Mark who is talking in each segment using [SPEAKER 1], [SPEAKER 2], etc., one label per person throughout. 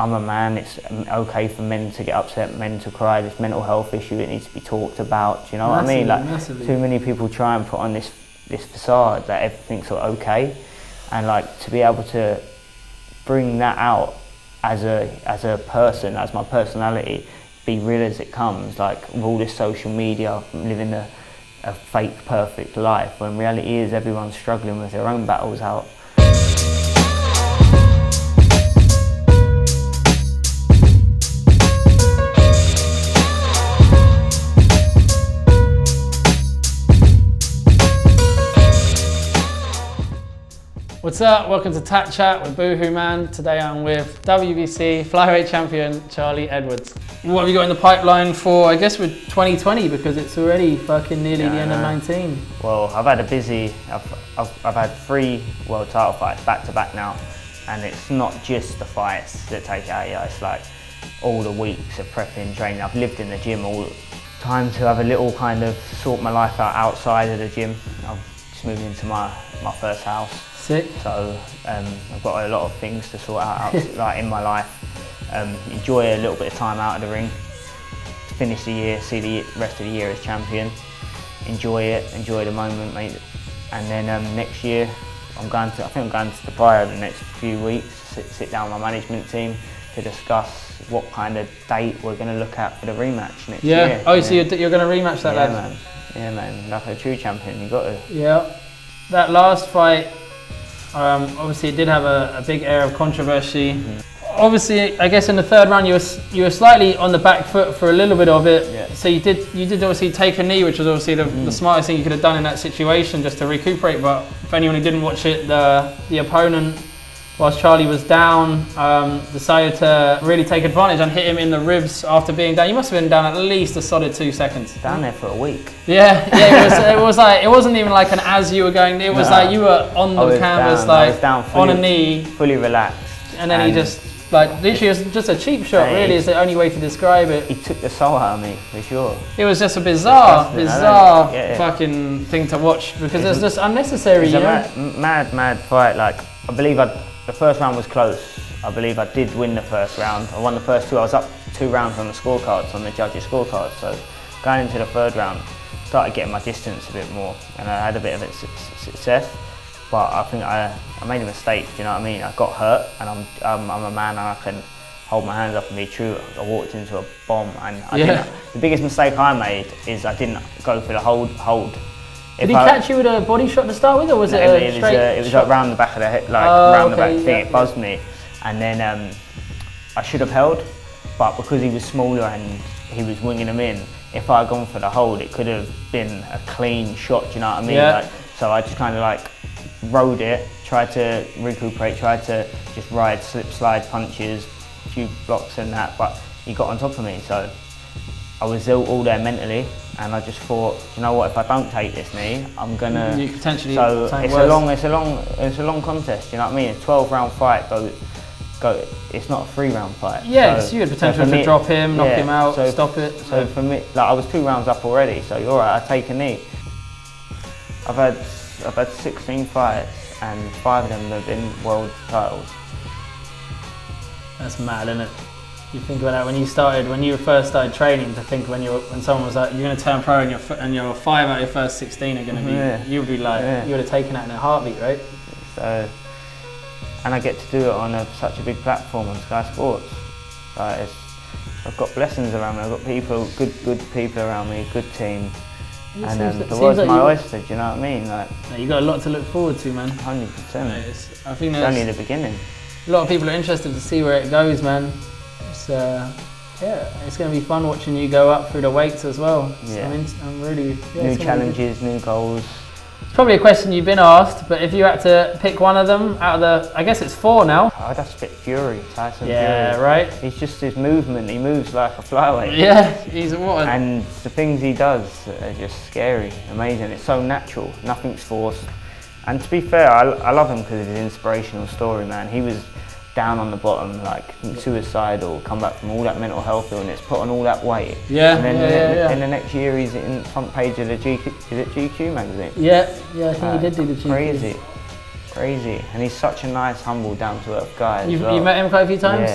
[SPEAKER 1] I'm a man, it's okay for men to get upset, men to cry, this mental health issue, it needs to be talked about, do you know what I mean? Like, too many people try and put on this facade that everything's okay, and like to be able to bring that out as a person, as my personality, be real as it comes, like with all this social media, living a fake perfect life, when reality is everyone's struggling with their own battles out.
[SPEAKER 2] What's up? Welcome to Tatt Chat with Boohoo Man. Today I'm with WBC flyweight champion Charlie Edwards. What have you got in the pipeline for, I guess, with 2020, because it's already fucking nearly the end of 19?
[SPEAKER 1] Well, I've had a busy, I've had 3 world title fights back to back now, and it's not just the fights that take out of you, it's like all the weeks of prepping, training. I've lived in the gym all the time to have a little kind of sort my life out outside of the gym. I've just moved into my first house.
[SPEAKER 2] Sick.
[SPEAKER 1] So I've got a lot of things to sort out like in my life. Enjoy a little bit of time out of the ring. Finish the year, see the rest of the year as champion. Enjoy it, enjoy the moment, mate. And then next year, I think I'm going to Dubai over the next few weeks. Sit down with my management team to discuss what kind of date we're going to look at for the rematch next year.
[SPEAKER 2] Yeah. Oh, so you're going to rematch that,
[SPEAKER 1] yeah,
[SPEAKER 2] lad?
[SPEAKER 1] man. Yeah, man. Like a true champion, you got to.
[SPEAKER 2] Yeah. That last fight. Obviously it did have a big air of controversy. Obviously, I guess in the third round you were slightly on the back foot for a little bit of it.
[SPEAKER 1] Yeah.
[SPEAKER 2] So you did obviously take a knee, which was obviously the smartest thing you could have done in that situation, just to recuperate. But for anyone who didn't watch it, the opponent, whilst Charlie was down, decided to really take advantage and hit him in the ribs after being down. You must have been down at least a solid 2 seconds.
[SPEAKER 1] Down there for a week.
[SPEAKER 2] Yeah, it was like, it wasn't even like an as you were going, it was like you were on the canvas, like on a knee.
[SPEAKER 1] Fully relaxed.
[SPEAKER 2] And then he just, like, literally it was just a cheap shot, really, is the only way to describe it.
[SPEAKER 1] He took the soul out of me, for sure.
[SPEAKER 2] It was just a bizarre fucking thing to watch, because it's just unnecessary,
[SPEAKER 1] it's
[SPEAKER 2] you
[SPEAKER 1] a mad fight. Like, I believe the first round was close. I believe I did win the first round. I won the first 2. I was up 2 rounds on the scorecards, on the judges' scorecards. So going into the third round, started getting my distance a bit more, and I had a bit of success. But I think I made a mistake. Do you know what I mean? I got hurt, and I'm a man, and I can hold my hands up and be true. I walked into a bomb, and the biggest mistake I made is I didn't go for the hold.
[SPEAKER 2] Did he catch you with a body shot to start with, or was it a straight shot?
[SPEAKER 1] It was like round the back of the head, like round the back thing. It buzzed me, and then I should have held, but because he was smaller and he was winging him in, if I had gone for the hold, it could have been a clean shot. Do you know what I mean?
[SPEAKER 2] Yeah.
[SPEAKER 1] Like, so I just kind of like rode it, tried to recuperate, tried to just ride slip slide punches, a few blocks and that, but he got on top of me. So I was all there mentally, and I just thought, you know what? If I don't take this knee, I'm gonna.
[SPEAKER 2] You potentially.
[SPEAKER 1] So it's a long contest. You know what I mean? A 12-round fight. Go. It's not a 3-round fight.
[SPEAKER 2] Yeah, so you had potential to drop him, knock him out, stop it.
[SPEAKER 1] So for me, like I was 2 rounds up already. So you're right. I take a knee. I've had 16 fights, and 5 of them have been world titles.
[SPEAKER 2] That's mad, isn't it? You think about that when you first started training, to think when someone was like, you're going to turn pro and your 5 out of your first 16 are going to be, you would be like, you would have taken that in a heartbeat, right?
[SPEAKER 1] So, and I get to do it on such a big platform on Sky Sports. Like I've got blessings around me. I've got people, good people around me, good team. And the world's my oyster, do you know what I mean? Like,
[SPEAKER 2] you got a lot to look forward to, man.
[SPEAKER 1] 100%.
[SPEAKER 2] I think
[SPEAKER 1] it's only the beginning.
[SPEAKER 2] A lot of people are interested to see where it goes, man. It's going to be fun watching you go up through the weights as well.
[SPEAKER 1] Yeah.
[SPEAKER 2] I'm really
[SPEAKER 1] new challenges, new goals.
[SPEAKER 2] It's probably a question you've been asked, but if you had to pick one of them out of the, I guess it's 4 now.
[SPEAKER 1] I'd have to pick Fury, Tyson Fury.
[SPEAKER 2] Yeah, right.
[SPEAKER 1] He's just his movement. He moves like a flyweight.
[SPEAKER 2] Yeah, he's what.
[SPEAKER 1] And the things he does are just scary, amazing. It's so natural. Nothing's forced. And to be fair, I love him because of his inspirational story, man. He was down on the bottom, like suicidal, come back from all that mental health illness, put on all that weight.
[SPEAKER 2] Yeah,
[SPEAKER 1] and then in the next year he's in front page of the GQ magazine.
[SPEAKER 2] Yeah, I think he did do the GQ.
[SPEAKER 1] Crazy. And he's such a nice, humble, down to earth guy.
[SPEAKER 2] You've met him quite a few times?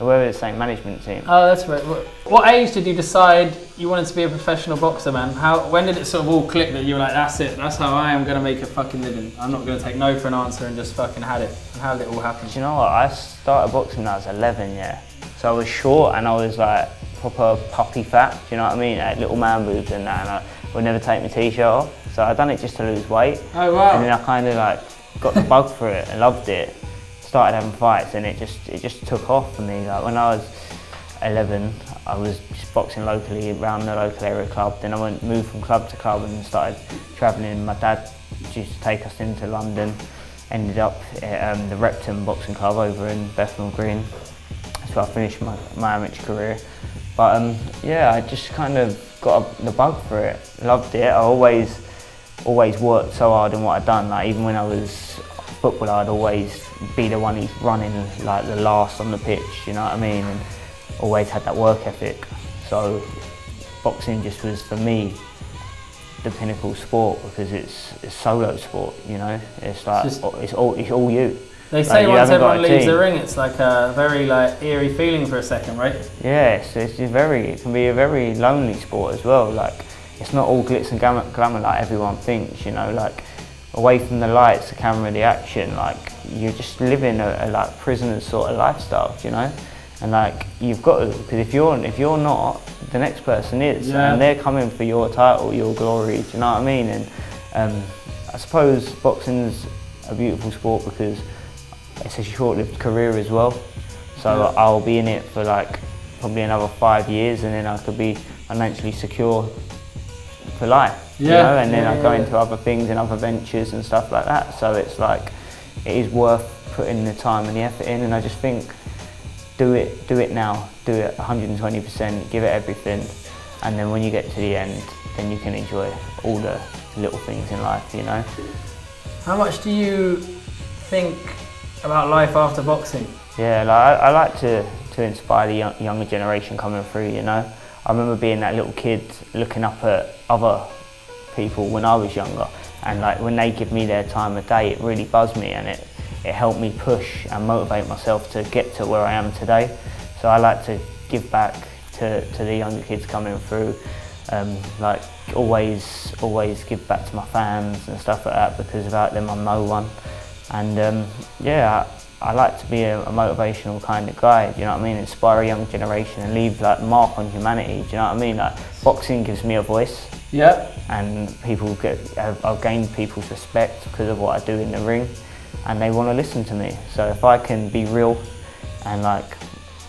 [SPEAKER 1] We were the same management team.
[SPEAKER 2] Oh, that's right. What age did you decide you wanted to be a professional boxer, man? When did it sort of all click that you were like, that's it, that's how I am going to make a fucking living. I'm not going to take no for an answer and just fucking had it. And how did it all happen?
[SPEAKER 1] Do you know what? I started boxing when I was 11, yeah. So I was short and I was like proper puppy fat, do you know what I mean? Like little man boobs and that, and I would never take my t-shirt off. So I done it just to lose weight.
[SPEAKER 2] Oh wow.
[SPEAKER 1] And then I kind of like got the bug for it and loved it. Started having fights and it just took off for me. Like when I was 11, I was just boxing locally around the local area club. Then I moved from club to club and started travelling. My dad used to take us into London. Ended up at the Repton Boxing Club over in Bethnal Green. That's where I finished my amateur career. But yeah, I just kind of got the bug for it. Loved it. I always worked so hard in what I'd done. Like even when I was footballer, I'd always be the one who's running like the last on the pitch, you know what I mean? And always had that work ethic. So boxing just was for me the pinnacle sport because it's solo sport, you know. It's like it's all you.
[SPEAKER 2] They say
[SPEAKER 1] like,
[SPEAKER 2] once everyone leaves the ring, it's like a very like eerie feeling for a second, right?
[SPEAKER 1] Yes, it can be a very lonely sport as well. Like it's not all glitz and glamour like everyone thinks, you know. Like away from the lights, the camera, the action, like you're just living a like prisoner's sort of lifestyle, you know. And like you've got to, because if you're not, the next person is, and they're coming for your title, your glory. Do you know what I mean? And I suppose boxing's a beautiful sport because it's a short-lived career as well. So I'll be in it for like probably another 5 years, and then I could be financially secure for life. You know? And then I go into other things and other ventures and stuff like that. So it's like it is worth putting the time and the effort in, and I just think. Do it now, do it 120%, give it everything, and then when you get to the end, then you can enjoy all the little things in life, you know.
[SPEAKER 2] How much do you think about life after boxing?
[SPEAKER 1] Yeah, like I like to inspire the younger generation coming through, you know. I remember being that little kid looking up at other people when I was younger, and like when they give me their time of day, it really buzzed me, and it helped me push and motivate myself to get to where I am today. So I like to give back to the younger kids coming through. Like always give back to my fans and stuff like that, because without them I'm no one. And yeah, I like to be a motivational kind of guy, do you know what I mean? Inspire a young generation and leave like mark on humanity, do you know what I mean? Like boxing gives me a voice.
[SPEAKER 2] Yeah. And
[SPEAKER 1] I've gained people's respect because of what I do in the ring. And they want to listen to me. So if I can be real and like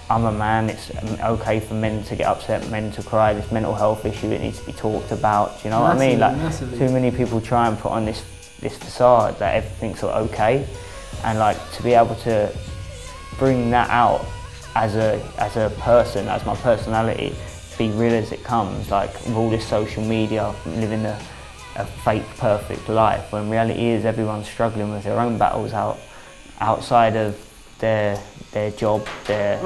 [SPEAKER 1] I'm a man, it's okay for men to get upset, men to cry, this mental health issue, it needs to be talked about, do you know what I mean? Like too many people try and put on this facade that everything's sort of okay, and like to be able to bring that out as a person, as my personality, be real as it comes, like with all this social media, living a fake perfect life, when reality is everyone's struggling with their own battles outside of their job, their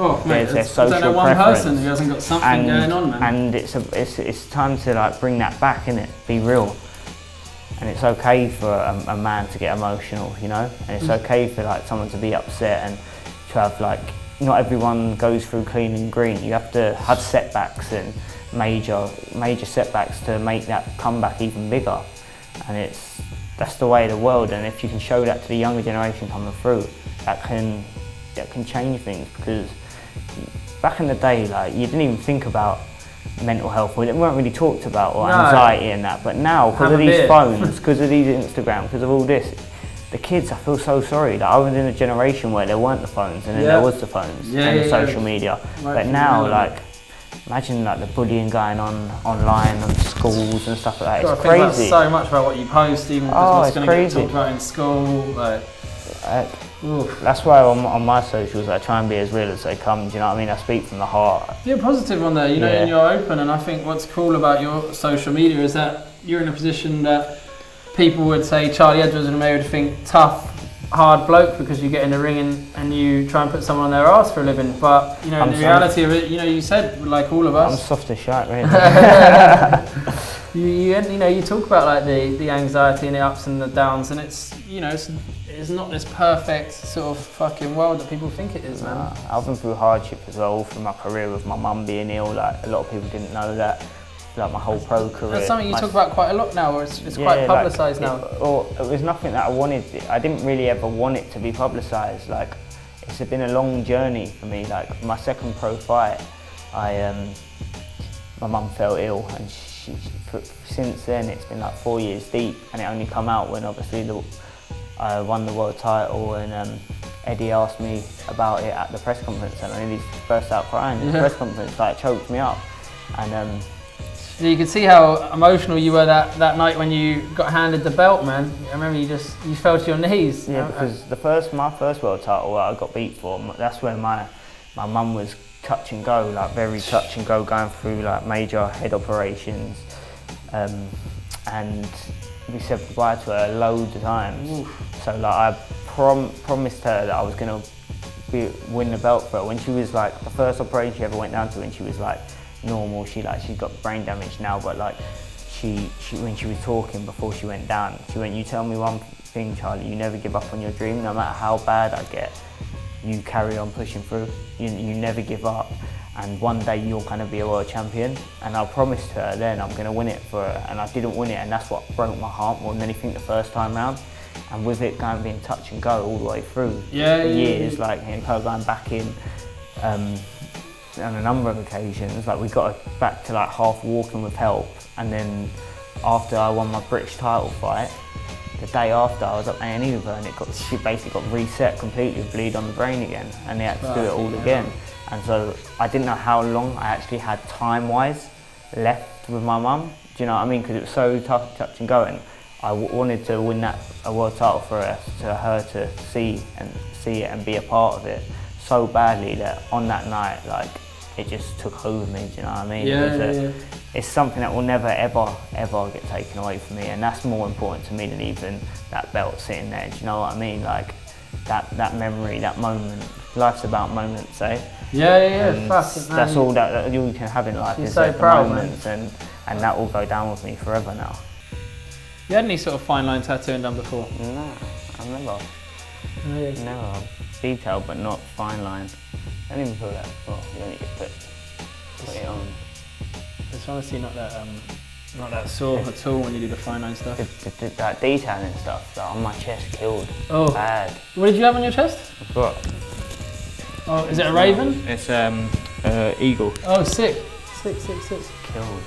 [SPEAKER 1] social
[SPEAKER 2] I don't know one person who hasn't got something going on, man.
[SPEAKER 1] And it's time to like bring that back, innit? Be real. And it's okay for a man to get emotional, you know? And it's okay for like someone to be upset and to have like, not everyone goes through clean and green. You have to have setbacks and major setbacks to make that comeback even bigger. And that's the way of the world, and if you can show that to the younger generation coming through, that can change things. Because back in the day, like you didn't even think about mental health, it weren't really talked about, or anxiety and that, but now because of these phones, because of these Instagram, because of all this, the kids, I feel so sorry. Like I was in a generation where there weren't the phones, and then there was the phones and the social media. But now, like, imagine like the bullying going on online and schools and stuff like that. It's crazy.
[SPEAKER 2] I think so much about what you post, even what's going to get talked about in school. Like,
[SPEAKER 1] that's why on my socials I try and be as real as they come. Do you know what I mean? I speak from the heart.
[SPEAKER 2] You're positive on there, you know, and you're open. And I think what's cool about your social media is that you're in a position that people would say Charlie Edwards and Mary would think tough, hard bloke because you get in the ring and you try and put someone on their arse for a living. But you know, the reality of it, you know, you said like all of us.
[SPEAKER 1] I'm soft as shite, really.
[SPEAKER 2] you know, you talk about like the anxiety and the ups and the downs, and it's, you know, it's not this perfect sort of fucking world that people think it is, man.
[SPEAKER 1] I've been through hardship as well through my career with my mum being ill. Like a lot of people didn't know that. Like my whole pro career.
[SPEAKER 2] That's something you talk about quite a lot now, or it's quite publicised now.
[SPEAKER 1] It was nothing that I wanted. I didn't really ever want it to be publicised. Like, it's been a long journey for me. Like my second pro fight, my mum fell ill, and since then it's been like 4 years deep, and it only come out when obviously I won the world title, and Eddie asked me about it at the press conference, and I nearly burst out crying. The press conference like choked me up, and.
[SPEAKER 2] You could see how emotional you were that night when you got handed the belt, man. I remember you fell to your knees.
[SPEAKER 1] Yeah, because my first world title I got beat for, that's when my mum was touch and go, like very touch and go, going through like major head operations, and we said goodbye to her loads of times. Oof. So like I promised her that I was gonna win the belt for her when she was like the first operation she ever went down to, and she was like normal. She's got brain damage now, but like she when she was talking before she went down, she went, "You tell me one thing, Charlie, you never give up on your dream. No matter how bad I get, you carry on pushing through. You never give up, and one day you're gonna be a world champion." And I promised her then I'm gonna win it for her, and I didn't win it, and that's what broke my heart more than anything the first time round. And with it going being touch and go all the way through for years, like her going back in on a number of occasions, like we got back to like half walking with help, and then after I won my British title fight, the day after I was up A&E with her, and she basically got reset completely with bleed on the brain again, and they had to do it all again. And so I didn't know how long I actually had time-wise left with my mum. Do you know what I mean? Because it was so tough, touch and going. I wanted to win a world title for her to see it and be a part of it so badly that on that night, like, it just took over me. Do you know what I mean? It's something that will never ever get taken away from me, and that's more important to me than even that belt sitting there. Do you know what I mean? Like that memory, that moment. Life's about moments, eh? And that's all that you can have in life. Is so proud, moments, and that will go down with me forever now.
[SPEAKER 2] You had any sort of fine line tattooing done before?
[SPEAKER 1] No, I've never. Never. Detailed, but not fine line. I didn't even feel that before. You only get put it on.
[SPEAKER 2] It's honestly not that sore at all when you do the fine line stuff.
[SPEAKER 1] That detailing stuff, like on my chest, killed.
[SPEAKER 2] Oh.
[SPEAKER 1] Bad.
[SPEAKER 2] What did you have on your chest?
[SPEAKER 1] What?
[SPEAKER 2] Oh, is it a raven?
[SPEAKER 1] It's eagle.
[SPEAKER 2] Oh, sick.
[SPEAKER 1] Killed.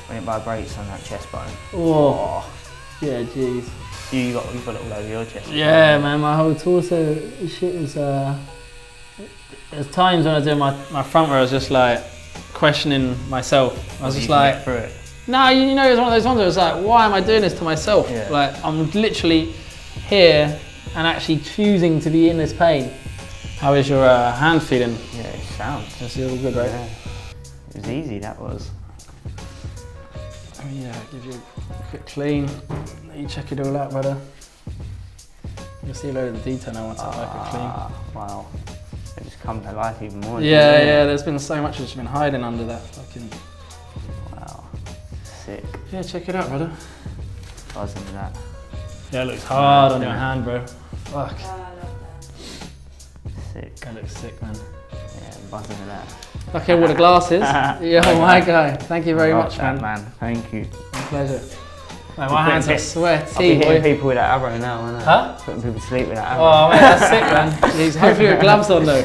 [SPEAKER 1] When it vibrates on that chest bone.
[SPEAKER 2] Oh. Yeah, jeez.
[SPEAKER 1] You got it all over your chest.
[SPEAKER 2] Yeah, man, my whole torso shit is. There's times when I was doing my front where I was just like questioning myself. I was just like,
[SPEAKER 1] through it.
[SPEAKER 2] No, you know, it was one of those ones where it was like, why am I doing this to myself?
[SPEAKER 1] Yeah.
[SPEAKER 2] Like, I'm literally here and actually choosing to be in this pain. How is your hand feeling?
[SPEAKER 1] Yeah, it sounds.
[SPEAKER 2] It's all good, right?
[SPEAKER 1] Yeah. It was easy, that was.
[SPEAKER 2] Oh yeah, give you a quick clean. Let you check it all out, brother. You'll see a load of the detail now once I wipe it clean.
[SPEAKER 1] Wow. It just come to life even more.
[SPEAKER 2] Yeah, there's been so much that's been hiding under that fucking...
[SPEAKER 1] Wow. Sick.
[SPEAKER 2] Yeah, check it out, brother.
[SPEAKER 1] Buzzing with that.
[SPEAKER 2] Yeah, it looks hard on your hand, bro. Fuck.
[SPEAKER 1] Sick.
[SPEAKER 2] That looks sick, man.
[SPEAKER 1] Yeah, buzzing with that.
[SPEAKER 2] Okay, with the glasses. Yeah, my guy. Thank you very much, man.
[SPEAKER 1] Thank you.
[SPEAKER 2] My pleasure. Man, my hands are sweaty.
[SPEAKER 1] I'll be hitting people with that arrow now, aren't I?
[SPEAKER 2] Huh?
[SPEAKER 1] Putting people to sleep with that arrow.
[SPEAKER 2] Oh, man, that's sick, man. Hopefully with gloves on, though.